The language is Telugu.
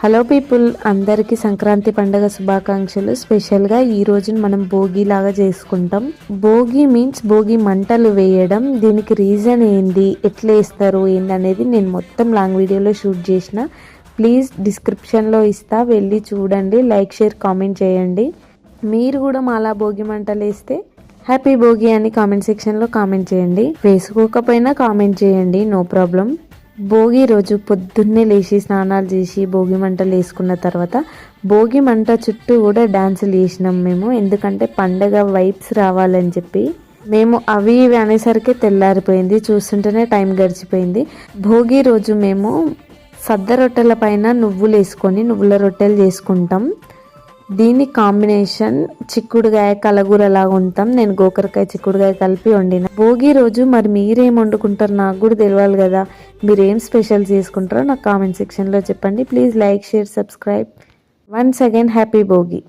హలో పీపుల్, అందరికీ సంక్రాంతి పండుగ శుభాకాంక్షలు. స్పెషల్గా ఈ రోజున మనం భోగి లాగా చేసుకుంటాం. భోగి మీన్స్ భోగి మంటలు వేయడం. దీనికి రీజన్ ఏంది, ఎట్లా వేస్తారు ఏంది అనేది నేను మొత్తం లాంగ్ వీడియోలో షూట్ చేసిన. ప్లీజ్ డిస్క్రిప్షన్లో ఇస్తా, వెళ్ళి చూడండి. లైక్, షేర్, కామెంట్ చేయండి. మీరు కూడా మాలా భోగి మంటలు వేస్తే హ్యాపీ భోగి అని కామెంట్ సెక్షన్లో కామెంట్ చేయండి. వేసుకోకపోయినా కామెంట్ చేయండి, నో ప్రాబ్లం. భోగి రోజు పొద్దున్నే లేచి స్నానాలు చేసి భోగి మంటలు వేసుకున్న తర్వాత భోగి మంట చుట్టూ కూడా డాన్సులు చేసినాం మేము. ఎందుకంటే పండగ వైబ్స్ రావాలని చెప్పి మేము అవి ఇవి అనేసరికి తెల్లారిపోయింది. చూస్తుంటేనే టైం గడిచిపోయింది. భోగి రోజు మేము సద్ద రొట్టెల పైన నువ్వులు వేసుకొని నువ్వుల రొట్టెలు చేసుకుంటాం. దీని కాంబినేషన్ చిక్కుడుగాయ కలగూర లాగా ఉంటాం. నేను గోకరకాయ చిక్కుడుగాయ కలిపి వండిన. భోగి రోజు మరి మీరేం వండుకుంటారు నాకు కూడా తెలియాలి కదా. మీరేం స్పెషల్ చేసుకుంటారో నాకు కామెంట్ సెక్షన్లో చెప్పండి. Please like, share, subscribe. Once again happy Bhogi.